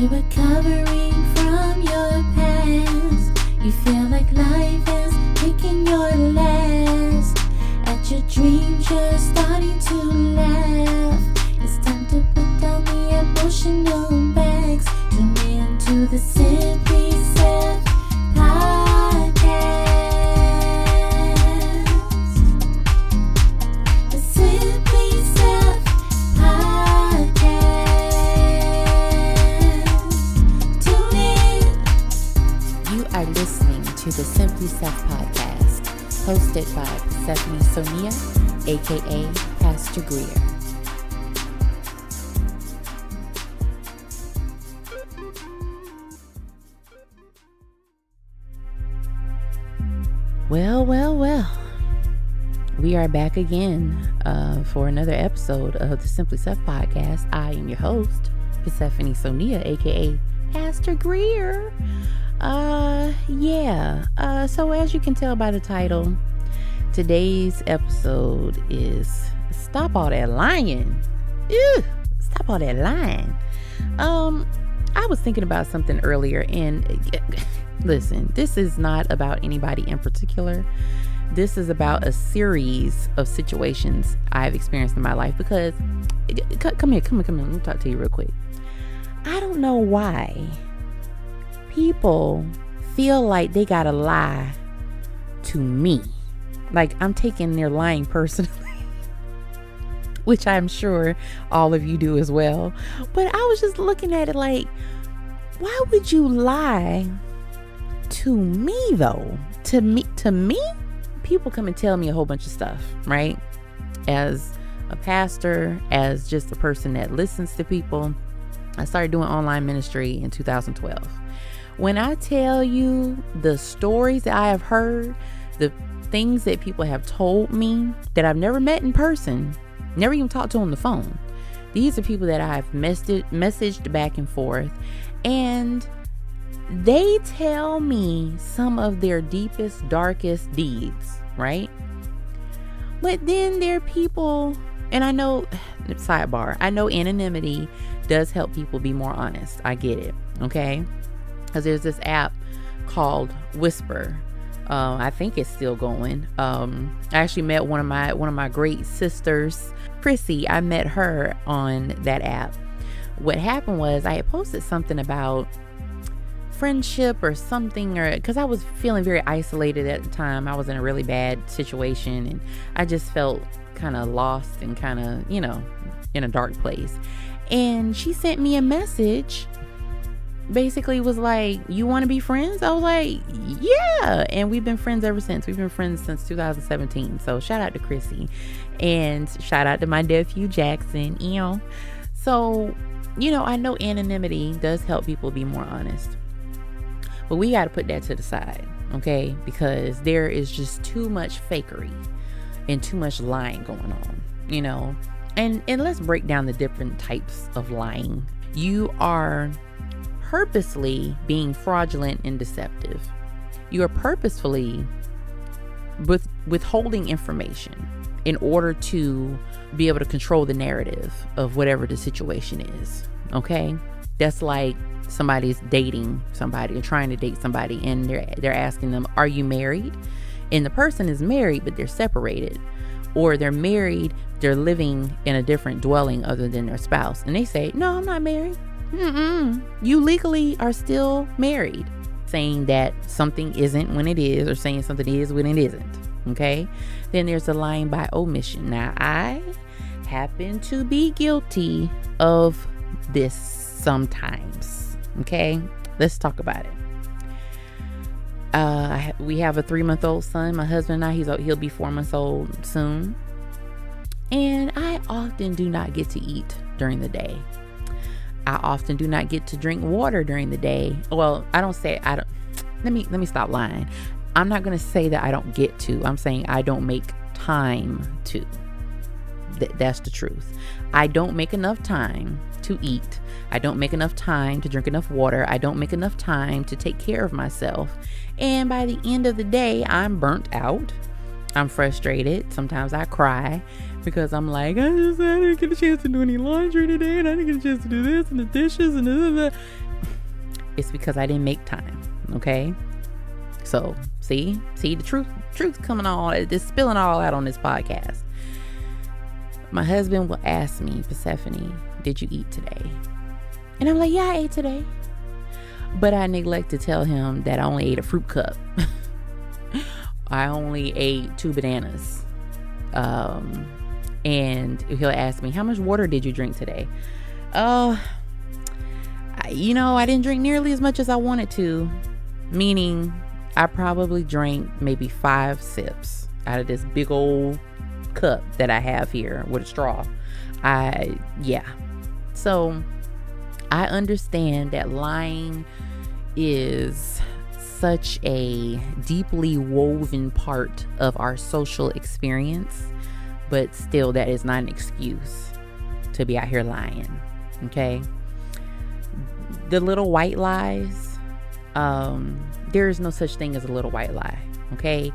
You're recovering from your past. You feel like life is taking your last. At your dreams you're starting to laugh. It's time to put down the emotional bags. Tune in to the Simply Self podcast. The Simply Self podcast. Tune in. You are listening to the Simply Self podcast, hosted by Stephanie Sonia, aka Pastor Greer. Well. We are back again for another episode of the Simply Self podcast. I am your host, Stephanie Sonia, aka Pastor Greer. So as you can tell by the title, today's episode is Stop All That Lying. Ew, stop all that lying. I was thinking about something earlier, and listen, this is not about anybody in particular. This is about a series of situations I've experienced in my life because, come here, let me talk to you real quick. I don't know why people feel like they gotta lie to me. Like I'm taking their lying personally, which I'm sure all of you do as well. But I was just looking at it like, why would you lie to me though? To me? People come and tell me a whole bunch of stuff, right? As a pastor, as just a person that listens to people. I started doing online ministry in 2012. When I tell you the stories that I have heard, the things that people have told me that I've never met in person, never even talked to on the phone. These are people that I've messaged back and forth, and they tell me some of their deepest, darkest deeds, right? But then there are people, and I know, sidebar, I know anonymity does help people be more honest. I get it, okay? Because there's this app called Whisper. I think it's still going. I actually met one of my great sisters, Chrissy. I met her on that app. What happened was I had posted something about friendship or something, or because I was feeling very isolated at the time. I was in a really bad situation and I just felt kind of lost and kind of, in a dark place. And she sent me a message, basically was like, you want to be friends? I was like, yeah. And we've been friends ever since. We've been friends since 2017. So shout out to Chrissy and shout out to my nephew Jackson. So I know anonymity does help people be more honest. But we got to put that to the side, okay? Because there is just too much fakery and too much lying going on, And let's break down the different types of lying. You are purposely being fraudulent and deceptive. You are purposefully withholding information in order to be able to control the narrative of whatever the situation is, okay? That's like somebody's dating somebody or trying to date somebody, and they're asking them, are you married? And the person is married, but they're separated. Or they're married, they're living in a different dwelling other than their spouse. And they say, no, I'm not married. You legally are still married. Saying that something isn't when it is, or saying something is when it isn't. Okay? Then there's the lying by omission. Now, I happen to be guilty of this sometimes. Okay, let's talk about it. We have a 3-month-old son. My husband and I, he'll be 4 months old soon. And I often do not get to eat during the day. I often do not get to drink water during the day. Well, I don't. Let me stop lying. I'm not going to say that I don't get to. I'm saying I don't make time to. That's the truth. I don't make enough time to eat. I don't make enough time to drink enough water. I don't make enough time to take care of myself. And by the end of the day, I'm burnt out. I'm frustrated. Sometimes I cry because I'm like, I didn't get a chance to do any laundry today, and I didn't get a chance to do this and the dishes and it's because I didn't make time. Okay. So see the truth coming all, it's spilling all out on this podcast. My husband will ask me, Persephone, did you eat today? And I'm like, yeah, I ate today. But I neglect to tell him that I only ate a fruit cup. I only ate 2 bananas. And he'll ask me, how much water did you drink today? I didn't drink nearly as much as I wanted to. Meaning I probably drank maybe 5 sips out of this big old cup that I have here with a straw. So I understand that lying is such a deeply woven part of our social experience, but still that is not an excuse to be out here lying. Okay. The little white lies, there is no such thing as a little white lie. Okay.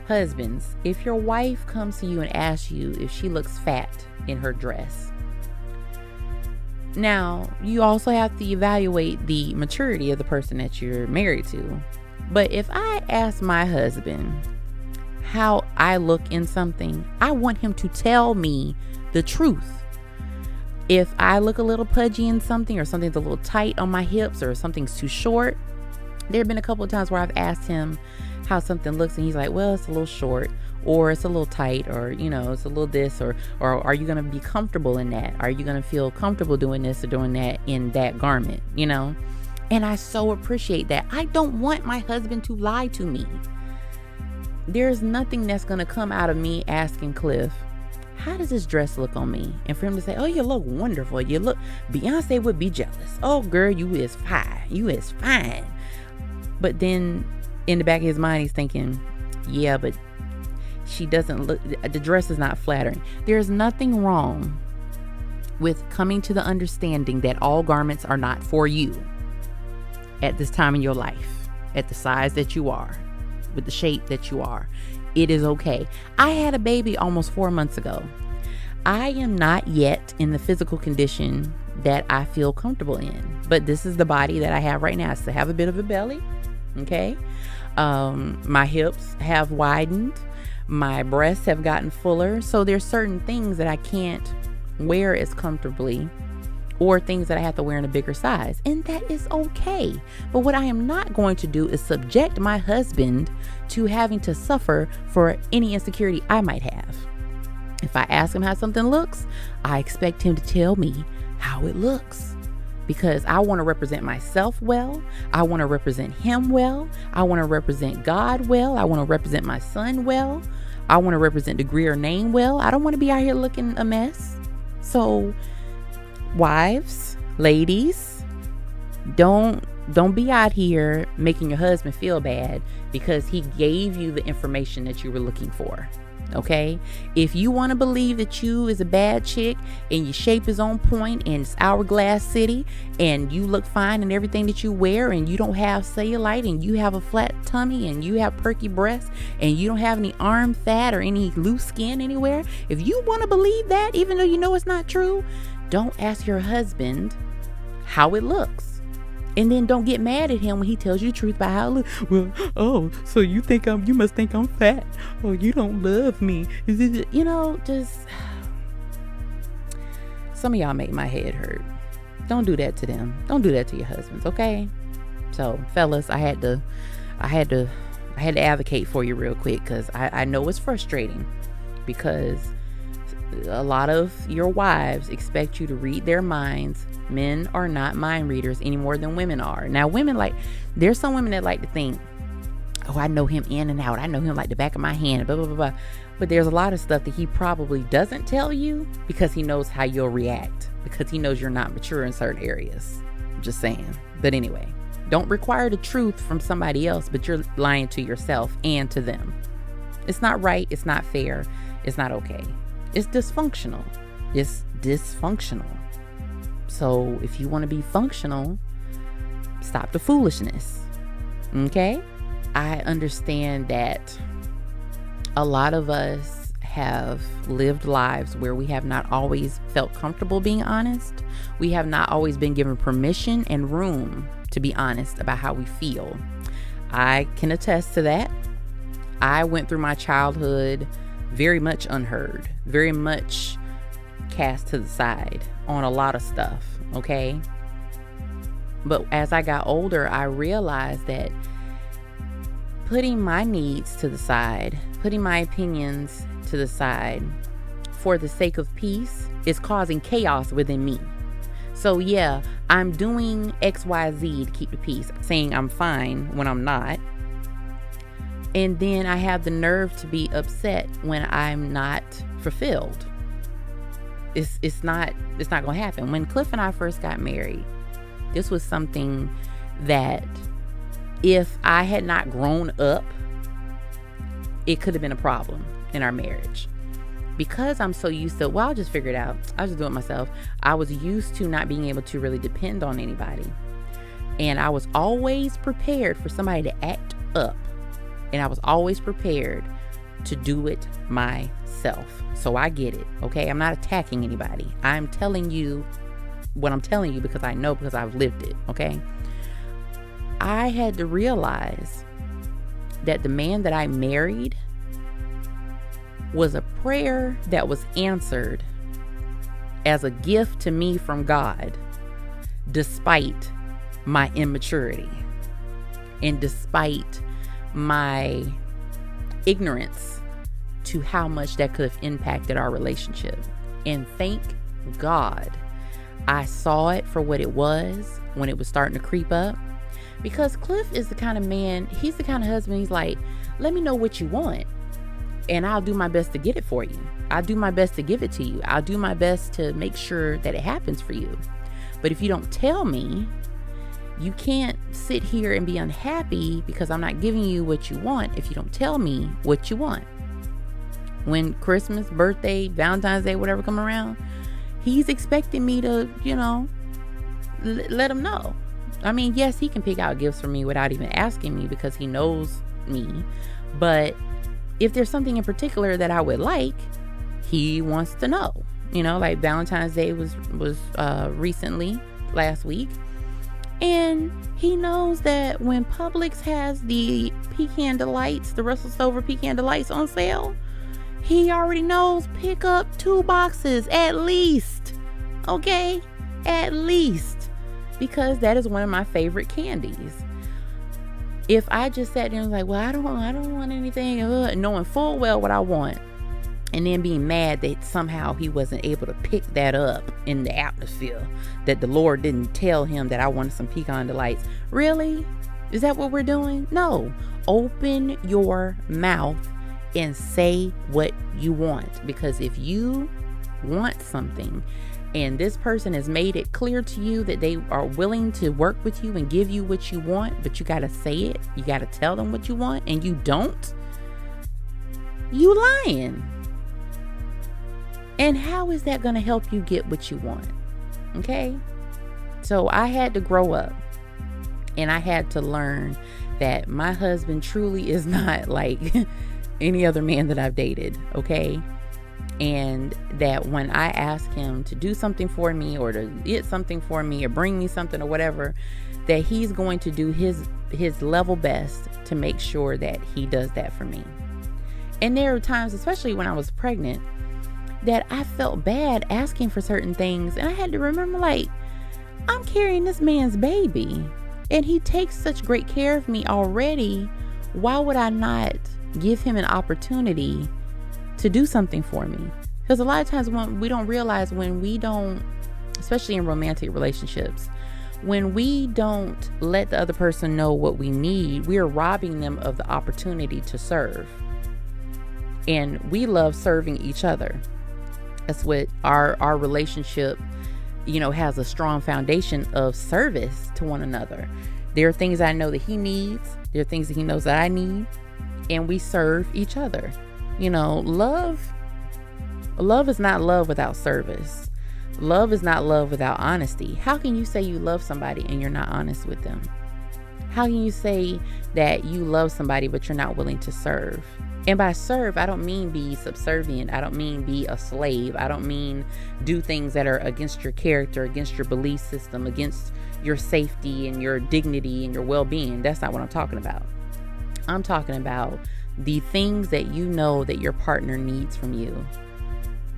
Husbands, if your wife comes to you and asks you if she looks fat in her dress, now you also have to evaluate the maturity of the person that you're married to. But if I ask my husband how I look in something, I want him to tell me the truth. If I look a little pudgy in something, or something's a little tight on my hips, or something's too short, there have been a couple of times where I've asked him how something looks and he's like, well, it's a little short, or it's a little tight, or it's a little this, or are you going to be comfortable in that? Are you going to feel comfortable doing this or doing that in that garment? And I so appreciate that. I don't want my husband to lie to me. There's nothing that's going to come out of me asking Cliff, how does this dress look on me? And for him to say, oh, you look wonderful. You look, Beyonce would be jealous. Oh, girl, you is fine. You is fine. But then in the back of his mind, he's thinking, yeah, but she doesn't look, the dress is not flattering. There's nothing wrong with coming to the understanding that all garments are not for you at this time in your life, at the size that you are, with the shape that you are. It is okay. I had a baby almost 4 months ago. I am not yet in the physical condition that I feel comfortable in, but this is the body that I have right now. I still have a bit of a belly. Okay. My hips have widened. My breasts have gotten fuller. So there's certain things that I can't wear as comfortably, or things that I have to wear in a bigger size. And that is okay. But what I am not going to do is subject my husband to having to suffer for any insecurity I might have. If I ask him how something looks, I expect him to tell me how it looks. Because I want to represent myself well. I want to represent him well. I want to represent God well. I want to represent my son well. I want to represent the Greer name well. I don't want to be out here looking a mess. So wives, ladies, don't be out here making your husband feel bad because he gave you the information that you were looking for. Okay. If you want to believe that you is a bad chick and your shape is on point and it's hourglass city and you look fine in everything that you wear and you don't have cellulite and you have a flat tummy and you have perky breasts and you don't have any arm fat or any loose skin anywhere, if you want to believe that, even though you know it's not true, don't ask your husband how it looks. And then don't get mad at him when he tells you the truth about how it looks. Well, oh, so you must think I'm fat. Oh, you don't love me. Just some of y'all make my head hurt. Don't do that to them. Don't do that to your husbands, okay? So, fellas, I had to advocate for you real quick because I know it's frustrating because a lot of your wives expect you to read their minds. Men are not mind readers any more than women are. Now, there's some women that like to think, oh, I know him in and out. I know him like the back of my hand, blah, blah, blah, blah. But there's a lot of stuff that he probably doesn't tell you because he knows how you'll react, because he knows you're not mature in certain areas. I'm just saying. But anyway, don't require the truth from somebody else, but you're lying to yourself and to them. It's not right. It's not fair. It's not okay. It's dysfunctional. It's dysfunctional. So if you want to be functional, stop the foolishness. Okay? I understand that a lot of us have lived lives where we have not always felt comfortable being honest. We have not always been given permission and room to be honest about how we feel. I can attest to that. I went through my childhood very much unheard, very much cast to the side on a lot of stuff, okay? But as I got older, I realized that putting my needs to the side, putting my opinions to the side for the sake of peace is causing chaos within me. So yeah, I'm doing XYZ to keep the peace, saying I'm fine when I'm not. And then I have the nerve to be upset when I'm not fulfilled. It's not going to happen. When Cliff and I first got married, this was something that if I had not grown up, it could have been a problem in our marriage. Because I'm so used to, well, I'll just figure it out. I'll just do it myself. I was used to not being able to really depend on anybody. And I was always prepared for somebody to act up. And I was always prepared to do it myself. So I get it, okay? I'm not attacking anybody. I'm telling you what I'm telling you because I know, because I've lived it, okay? I had to realize that the man that I married was a prayer that was answered as a gift to me from God, despite my immaturity and despite my ignorance to how much that could have impacted our relationship. And thank God I saw it for what it was when it was starting to creep up. Because Cliff is the kind of man, he's the kind of husband, he's like, let me know what you want and I'll do my best to get it for you. I'll do my best to give it to you. I'll do my best to make sure that it happens for you. But if you don't tell me, you can't sit here and be unhappy because I'm not giving you what you want if you don't tell me what you want. When Christmas, birthday, Valentine's Day, whatever come around, he's expecting me to, let him know. I mean, yes, he can pick out gifts for me without even asking me because he knows me. But if there's something in particular that I would like, he wants to know. Like Valentine's Day was recently, last week. And he knows that when Publix has the pecan delights, the Russell Stover pecan delights on sale, he already knows pick up 2 boxes at least. Okay? At least. Because that is one of my favorite candies. If I just sat there and was like, well, I don't want anything, knowing full well what I want, and then being mad that somehow he wasn't able to pick that up in the atmosphere, that the Lord didn't tell him that I wanted some pecan delights. Really? Is that what we're doing? No. Open your mouth and say what you want. Because if you want something and this person has made it clear to you that they are willing to work with you and give you what you want, but you got to say it, you got to tell them what you want, and you don't, you lying. And how is that going to help you get what you want? Okay? So I had to grow up and I had to learn that my husband truly is not like any other man that I've dated. Okay? And that when I ask him to do something for me or to get something for me or bring me something or whatever, that he's going to do his level best to make sure that he does that for me. And there are times, especially when I was pregnant, that I felt bad asking for certain things. And I had to remember, like, I'm carrying this man's baby and he takes such great care of me already. Why would I not give him an opportunity to do something for me? Because a lot of times when we don't realize, when we don't, especially in romantic relationships, when we don't let the other person know what we need, we are robbing them of the opportunity to serve. And we love serving each other. That's what our relationship, has a strong foundation of service to one another. There are things I know that he needs. There are things that he knows that I need. And we serve each other. Love is not love without service. Love is not love without honesty. How can you say you love somebody and you're not honest with them? How can you say that you love somebody but you're not willing to serve? And by serve, I don't mean be subservient. I don't mean be a slave. I don't mean do things that are against your character, against your belief system, against your safety and your dignity and your well-being. That's not what I'm talking about. I'm talking about the things that you know that your partner needs from you.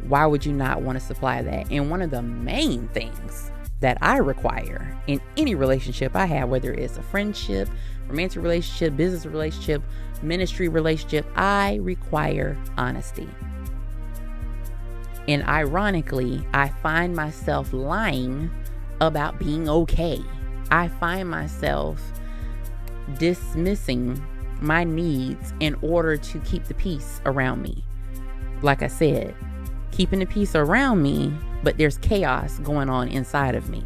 Why would you not want to supply that? And one of the main things that I require in any relationship I have, whether it's a friendship, romantic relationship, business relationship, ministry relationship, I require honesty. And ironically, I find myself lying about being okay. I find myself dismissing my needs in order to keep the peace around me. Like I said, keeping the peace around me, but there's chaos going on inside of me.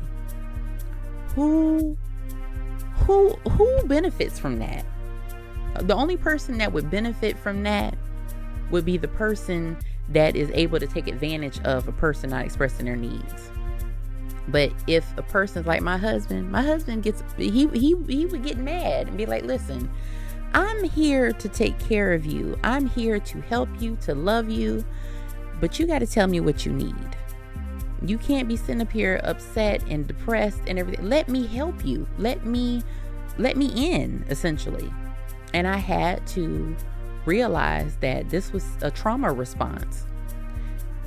Who benefits from that? The only person that would benefit from that would be the person that is able to take advantage of a person not expressing their needs. But if a person's like my husband gets, he would get mad and be like, listen, I'm here to take care of you. I'm here to help you, to love you, but you got to tell me what you need. You can't be sitting up here upset and depressed and everything. Let me help you. Let me in, essentially. And I had to realize that this was a trauma response.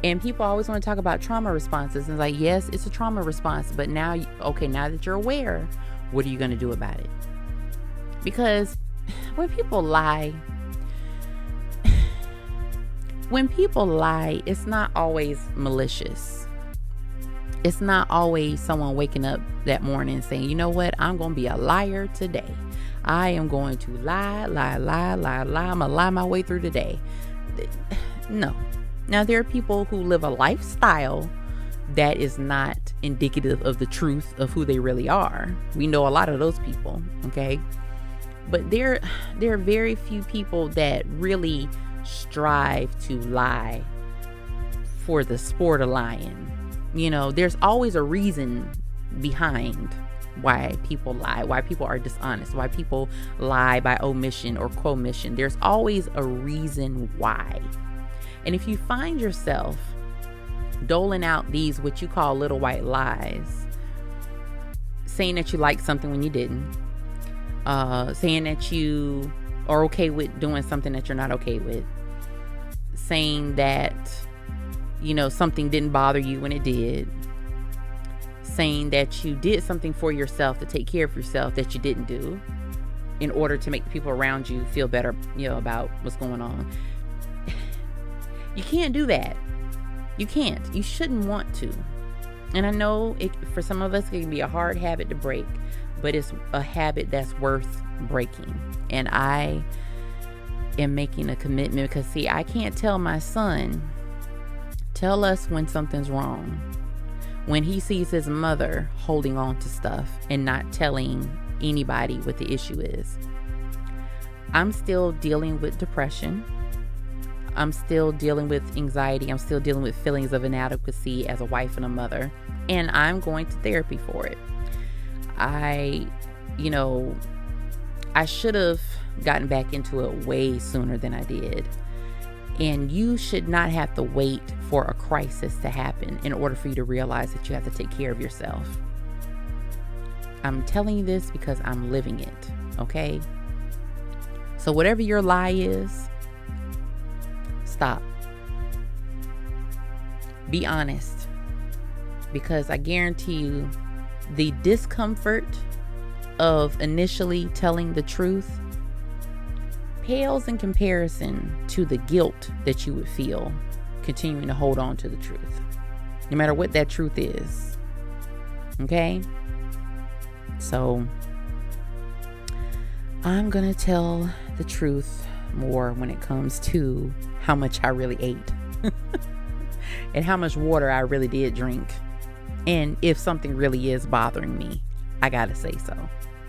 And people always want to talk about trauma responses. And it's like, yes, it's a trauma response. But now that you're aware, what are you going to do about it? Because when people lie, it's not always malicious. It's not always someone waking up that morning saying, you know what, I'm going to be a liar today. I am going to lie. I'm going to lie my way through the day. No. Now, there are people who live a lifestyle that is not indicative of the truth of who they really are. We know a lot of those people, okay? But there are very few people that really strive to lie for the sport of lying. You know, there's always a reason behind why people lie, why people are dishonest, why people lie by omission or commission. There's always a reason why. And if you find yourself doling out these, what you call little white lies, saying that you like something when you didn't, saying that you are okay with doing something that you're not okay with, saying that, you know, something didn't bother you when it did, saying that you did something for yourself to take care of yourself that you didn't do in order to make the people around you feel better, you know, about what's going on. You can't do that. You can't. You shouldn't want to. And I know for some of us, it can be a hard habit to break, but it's a habit that's worth breaking. And I am making a commitment because, see, I can't tell my son, tell us when something's wrong. When he sees his mother holding on to stuff and not telling anybody what the issue is. I'm still dealing with depression. I'm still dealing with anxiety. I'm still dealing with feelings of inadequacy as a wife and a mother. And I'm going to therapy for it. I should have gotten back into it way sooner than I did. And you should not have to wait for a crisis to happen in order for you to realize that you have to take care of yourself. I'm telling you this because I'm living it, okay? So whatever your lie is, stop. Be honest. Because I guarantee you, the discomfort of initially telling the truth pales in comparison to the guilt that you would feel continuing to hold on to the truth, no matter what that truth is. Okay? So I'm gonna tell the truth more when it comes to how much I really ate and how much water I really did drink. And if something really is bothering me, I gotta say so.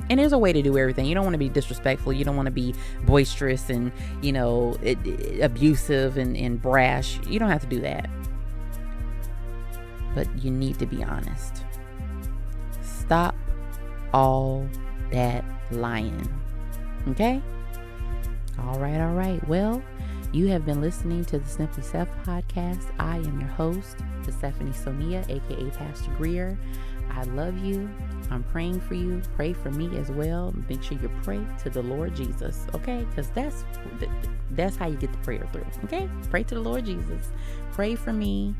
And there's a way to do everything. You don't want to be disrespectful. You don't want to be boisterous and, abusive and brash. You don't have to do that. But you need to be honest. Stop all that lying. Okay? All right. Well, you have been listening to the Simply Seth podcast. I am your host, Stephanie Sonia, aka Pastor Greer. I I love you. I'm praying for you. Pray for me as well. Make sure you pray to the Lord Jesus, okay? Because that's how you get the prayer through, okay? Pray to the Lord Jesus. Pray for me,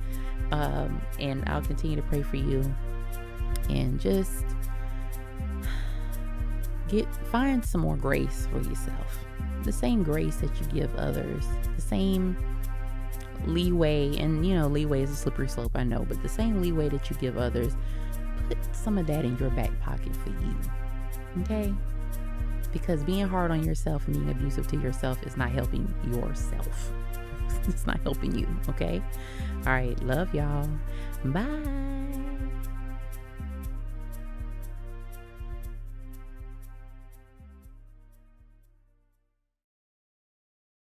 and I'll continue to pray for you. And just find some more grace for yourself. The same grace that you give others. The same leeway, and leeway is a slippery slope, I know, but the same leeway that you give others, put some of that in your back pocket for you, okay? Because being hard on yourself and being abusive to yourself is not helping yourself. It's not helping you, okay? All right, love y'all. Bye.